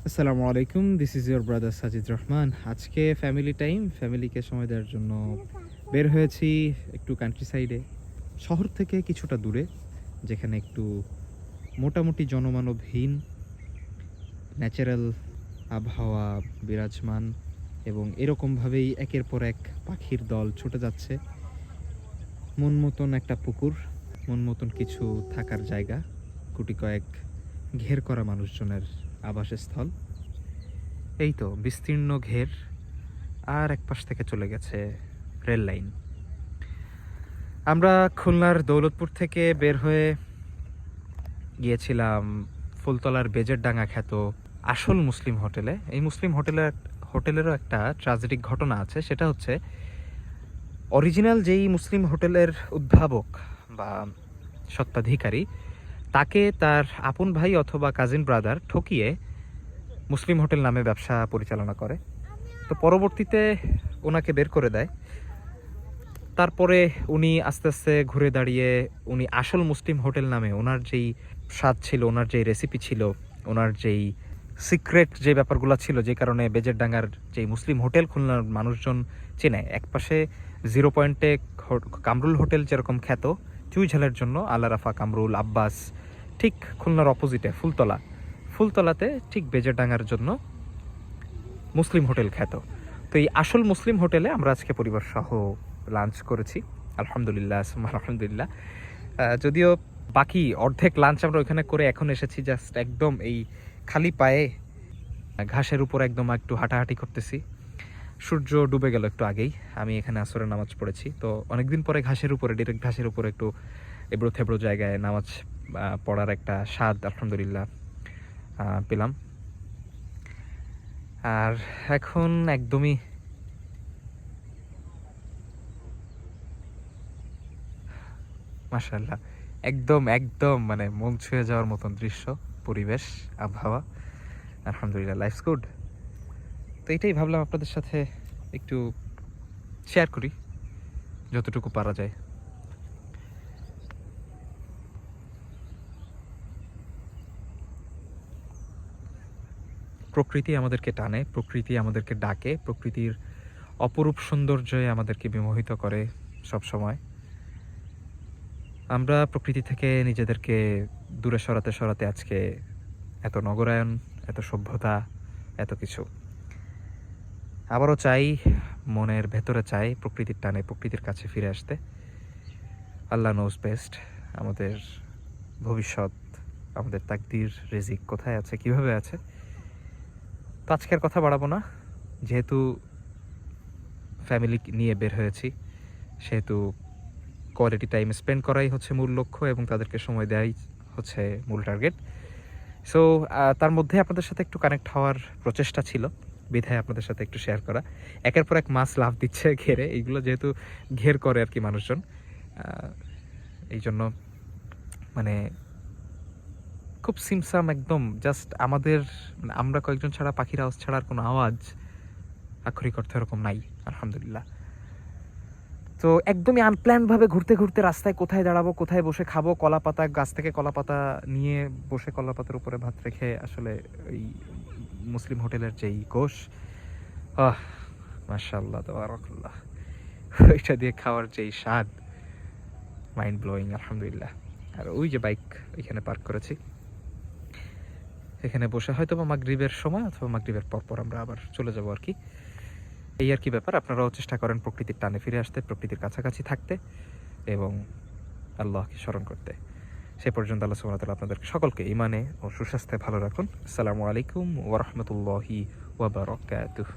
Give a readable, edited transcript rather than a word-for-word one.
আসসালামু আলাইকুম, this is your brother Sajid Rahman. আজকে ফ্যামিলি টাইম, ফ্যামিলিকে সময় দেওয়ার জন্য বের হয়েছি একটু কান্ট্রি সাইডে, শহর থেকে কিছুটা দূরে, যেখানে একটু মোটামুটি জনমানবহীন ন্যাচারাল আবহাওয়া বিরাজমান, এবং এরকমভাবেই একের পর এক পাখির দল ছুটে যাচ্ছে। মন মতন একটা পুকুর, মন মতন কিছু থাকার জায়গা, গুটি কয়েক ঘের করা মানুষজনের আবাসস্থল। এই তো বিস্তীর্ণ ঘের, আর এক পাশ থেকে চলে গেছে রেল লাইন। আমরা খুলনার দৌলতপুর থেকে বের হয়ে গিয়েছিলাম ফুলতলার বেজেরডাঙ্গা খ্যাত আসল মুসলিম হোটেলে। এই মুসলিম হোটেলেরও একটা ট্র্যাজেডিক ঘটনা আছে। সেটা হচ্ছে, অরিজিনাল যেই মুসলিম হোটেলের উদ্ভাবক বা স্বত্বাধিকারী, তাকে তার আপন ভাই অথবা কাজিন ব্রাদার ঠকিয়ে মুসলিম হোটেল নামে ব্যবসা পরিচালনা করে। তো পরবর্তীতে ওনাকে বের করে দেয়। তারপরে উনি আস্তে আস্তে ঘুরে দাঁড়িয়ে উনি আসল মুসলিম হোটেল নামে ওনার যেই স্বাদ ছিল, ওনার যেই রেসিপি ছিল, ওনার যেই সিক্রেট যে ব্যাপারগুলো ছিল, যে কারণে বেজেরডাঙ্গার যেই মুসলিম হোটেল খুলনার মানুষজন চেনে। একপাশে 0 পয়েন্টে কামরুল হোটেল যেরকম খ্যাত চুইঝালের জন্য, আল্লা রাফা, কামরুল, আব্বাস, ঠিক খুলনার অপোজিটে ফুলতলাতে ঠিক বেজেরডাঙ্গার জন্য মুসলিম হোটেল খ্যাত। তো এই আসল মুসলিম হোটেলে আমরা আজকে পরিবার সহ লাঞ্চ করেছি, আলহামদুলিল্লাহ আলহামদুলিল্লাহ। যদিও বাকি অর্ধেক লাঞ্চ আমরা ওইখানে করে এখন এসেছি জাস্ট একদম এই খালি পায়ে ঘাসের উপর একদম একটু হাঁটাহাঁটি করতেছি। সূর্য ডুবে গেল একটু আগেই, আমি এখানে আসরের নামাজ পড়েছি। তো অনেকদিন পরে ডিরেক্ট ঘাসের উপরে একটু এবড়ো থেবড়ো জায়গায় নামাজ পড়ার একটা স্বাদ আলহামদুলিল্লাহ পেলাম। আর এখন একদমই মাশাআল্লাহ, একদম একদম মানে মন ছুঁয়ে যাওয়ার মতন দৃশ্য, পরিবেশ, আবহাওয়া, আলহামদুলিল্লাহ, লাইফস গুড। তো এটাই ভাবলাম আপনাদের সাথে একটু শেয়ার করি যতটুকু পারা যায়। প্রকৃতি আমাদেরকে টানে, প্রকৃতি আমাদেরকে ডাকে, প্রকৃতির অপরূপ সৌন্দর্যে আমাদেরকে বিমোহিত করে সব সময়। আমরা প্রকৃতি থেকে নিজেদেরকে দূরে সরাতে সরাতে আজকে এত নগরায়ন, এত সভ্যতা, এত কিছু। আবারও চাই, মনের ভেতরে চাই প্রকৃতির টানে প্রকৃতির কাছে ফিরে আসতে। আল্লাহ নোজ বেস্ট, আমাদের ভবিষ্যৎ, আমাদের তাকদির, রিজিক কোথায় আছে, কিভাবে আছে। তো আজকের কথা বাড়াবো না, যেহেতু ফ্যামিলি নিয়ে বের হয়েছি, সেহেতু কোয়ালিটি টাইম স্পেন্ড করাই হচ্ছে মূল লক্ষ্য, এবং তাদেরকে সময় দেওয়াই হচ্ছে মূল টার্গেট। সো তার মধ্যে আপনাদের সাথে একটু কানেক্ট হওয়ার প্রচেষ্টা ছিল, বিধায় আপনাদের সাথে একটু শেয়ার করা। একের পর এক মাছ লাভ দিচ্ছে ঘেরে, এইগুলো যেহেতু ঘের করে আর কি মানুষজন, এই জন্য মানে খুব সিমসাম একদম, জাস্ট আমাদের আমরা কয়েকজন ছাড়া, পাখির আওয়াজ ছাড়া আর কোনো আওয়াজ আক্ষরিক অর্থ এরকম নাই আলহামদুলিল্লাহ। তো একদমই আনপ্ল্যানভাবে ঘুরতে ঘুরতে রাস্তায় কোথায় দাঁড়াবো, কোথায় বসে খাবো, কলা পাতা, গাছ থেকে কলা পাতা নিয়ে বসে কলা পাতার উপরে ভাত রেখে, আসলে ওই মুসলিম হোটেলের যেই গোশ, মাশাআল্লাহ তাবারাকাল্লাহ, ওইটা দিয়ে খাওয়ার যেই স্বাদ, মাইন্ড ব্লোয়িং আলহামদুলিল্লাহ। আর ওই যে বাইক এখানে পার্ক করেছি, এখানে বসে হয়তো বা মাগরিবের সময় অথবা মাগরিবের পরপর আমরা আবার চলে যাবো আর কি। এই আর কি ব্যাপার। আপনারাও চেষ্টা করেন প্রকৃতির টানে ফিরে আসতে, প্রকৃতির কাছাকাছি থাকতে এবং আল্লাহকে স্মরণ করতে। সে পর্যন্ত আল্লাহ সুবহানাহু ওয়া তাআলা আপনাদেরকে সকলকে ঈমানে ও সুস্বাস্থ্যে ভালো রাখুন। আসসালামু আলাইকুম ওয়া রাহমাতুল্লাহি ওয়া বারাকাতুহু।